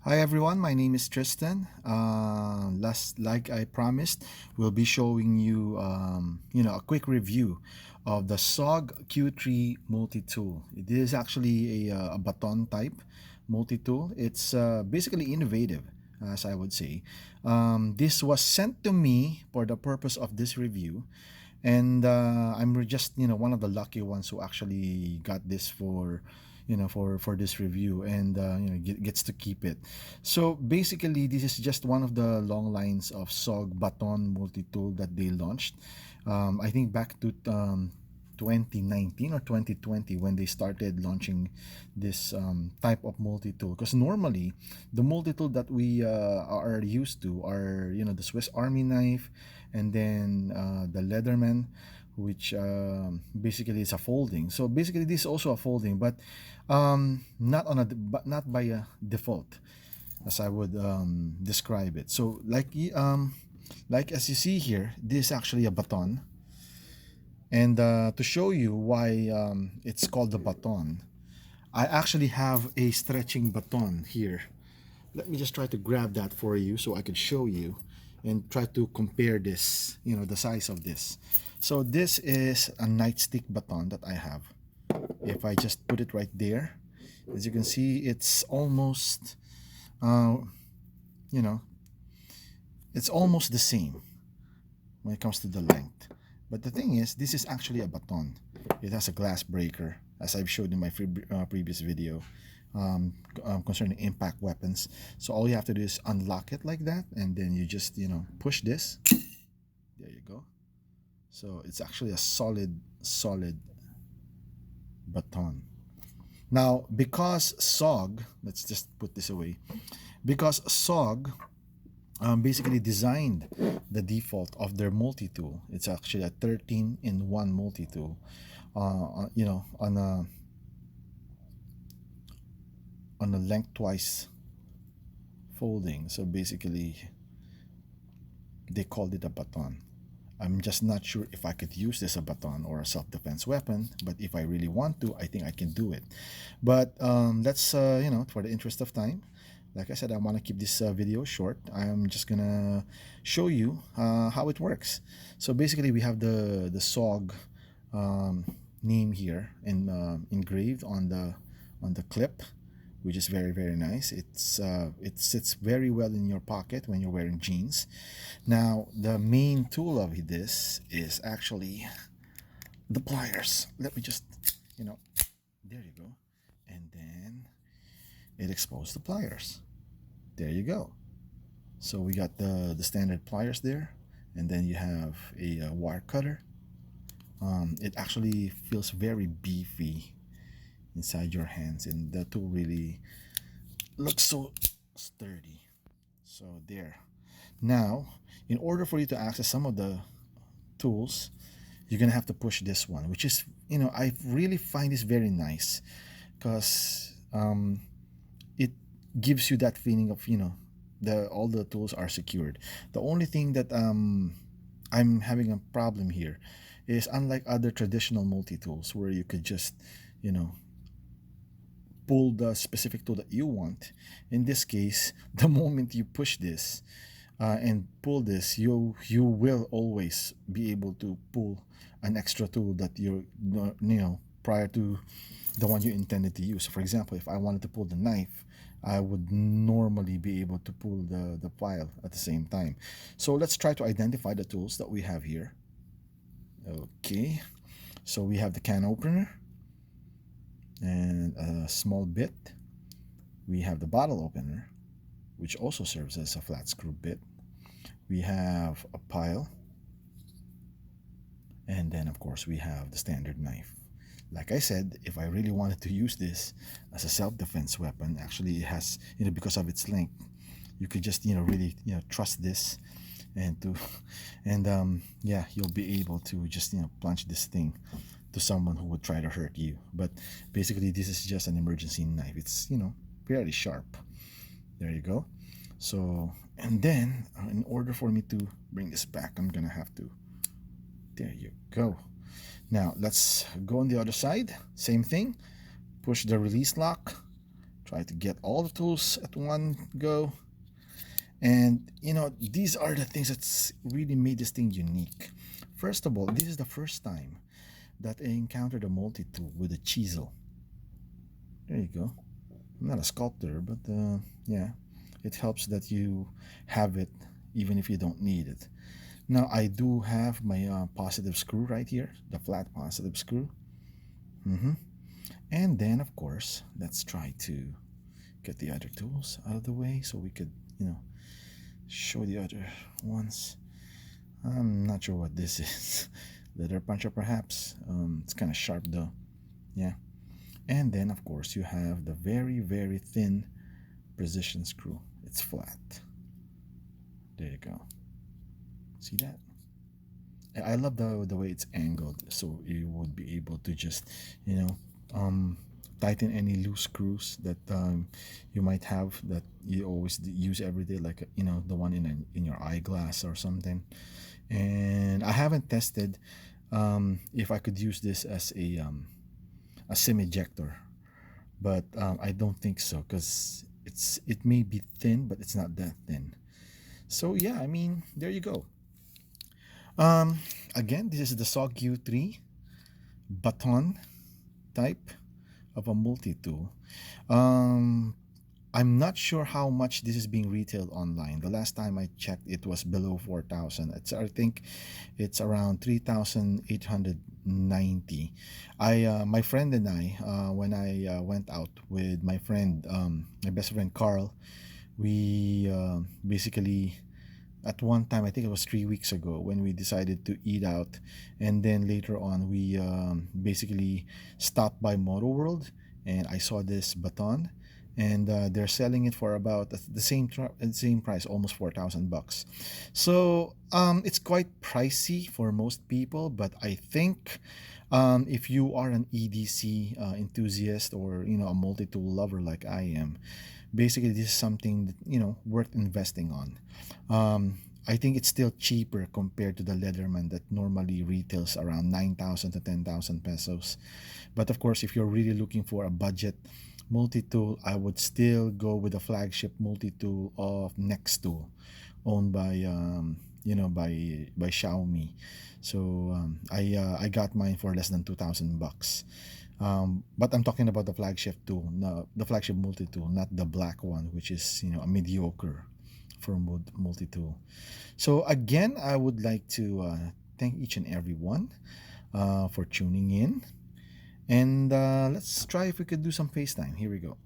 Hi everyone, my name is Tristan. Like I promised, we'll be showing you, a quick review of the SOG Q3 multi-tool. It is actually a baton type multi-tool. It's basically innovative, as I would say. This was sent to me for the purpose of this review, and I'm just one of the lucky ones who actually got this for this review, and gets to keep it. So basically this is just one of the long lines of SOG Baton multi-tool that they launched, I think back to 2019 or 2020 when they started launching this type of multi-tool. Because normally the multi-tool that we are used to are the Swiss Army knife, and then the Leatherman, which basically is a folding. So basically this is also a folding, but not by a default, as I would describe it. So like as you see here, this is actually a baton. And to show you why it's called the baton, I actually have a stretching baton here. Let me just try to grab that for you so I could show you and try to compare this, the size of this. So this is a nightstick baton that I have. If I just put it right there, as you can see, it's almost, you know, it's almost the same when it comes to the length. But the thing is, this is actually a baton. It has a glass breaker, as I've showed in my previous video concerning impact weapons. So all you have to do is unlock it like that, and then you just push this. There you go. So it's actually a solid baton. Now, because SOG, let's just put this away, because SOG basically designed the default of their multi-tool. It's actually a 13-in-1 multi-tool, on a lengthwise folding. So basically, they called it a baton. I'm just not sure if I could use this as a baton or a self-defense weapon, but if I really want to, I think I can do it. But let's, for the interest of time, like I said, I want to keep this video short. I'm just gonna show you how it works. So basically, we have the SOG name here engraved on the clip, which is very nice. It sits very well in your pocket when you're wearing jeans. Now, the main tool of this is actually the pliers. Let me just, there you go. And then it exposed the pliers. There you go. So we got the standard pliers there, and then you have a wire cutter. It actually feels very beefy inside your hands, and the tool really looks so sturdy. So there. Now, in order for you to access some of the tools, you're gonna have to push this one, which is, I really find this very nice, because it gives you that feeling of, all the tools are secured. The only thing that I'm having a problem here is, unlike other traditional multi-tools where you could just, pull the specific tool that you want. In this case, the moment you push this and pull this, you will always be able to pull an extra tool that you're prior to the one you intended to use. For example, if I wanted to pull the knife, I would normally be able to pull the file at the same time. So let's try to identify the tools that we have here. Okay, so we have the can opener and a small bit. We have the bottle opener, which also serves as a flat screw bit. We have a pile, and then of course we have the standard knife. Like I said, if I really wanted to use this as a self-defense weapon, actually it has, because of its length, you could just really trust this, and yeah, you'll be able to just plunge this thing to someone who would try to hurt you. But basically, this is just an emergency knife. It's fairly sharp. There you go. So, and then in order for me to bring this back, I'm gonna have to, there you go. Now let's go on the other side. Same thing. Push the release lock, Try to get all the tools at one go. And these are the things that's really made this thing unique. First of all, this is the first time that I encountered a multi-tool with a chisel. There you go. I'm not a sculptor, but yeah, it helps that you have it even if you don't need it. Now I do have my positive screw right here, the flat positive screw. hmm And then of course, let's try to get the other tools out of the way so we could, show the other ones. I'm not sure what this is. Leather puncher perhaps. It's kind of sharp though. Yeah. And then of course you have the very, very thin precision screw. It's flat. There you go. See that? I love the way it's angled, so you would be able to just, you know, um, tighten any loose screws that you might have that you always use every day, like the one in your eyeglass or something. And I haven't tested if I could use this as a sim ejector, but I don't think so because it may be thin, but it's not that thin. So yeah, I mean, there you go. Um, Again, this is the SOG Q3 Baton type of a multi-tool. Um, I'm not sure how much this is being retailed online. The last time I checked, it was below 4,000. I think it's around 3,890. My friend and I, when I went out with my friend, my best friend Carl, we basically at one time, I think it was 3 weeks ago, when we decided to eat out, and then later on we basically stopped by Moto World, and I saw this baton, and they're selling it for about the same price, almost 4,000 bucks. So it's quite pricey for most people, but I think if you are an EDC enthusiast, or a multi-tool lover like I am, basically this is something that, worth investing on. I think it's still cheaper compared to the Leatherman that normally retails around 9,000 to 10,000 pesos. But of course, if you're really looking for a budget multi-tool, I would still go with the flagship multi-tool of Nextool, owned by by Xiaomi. So I got mine for less than 2,000 bucks. But I'm talking about the flagship tool, no, the flagship multi-tool, not the black one, which is a mediocre for a multi-tool. So again, I would like to thank each and every one for tuning in, and let's try if we could do some FaceTime. Here we go.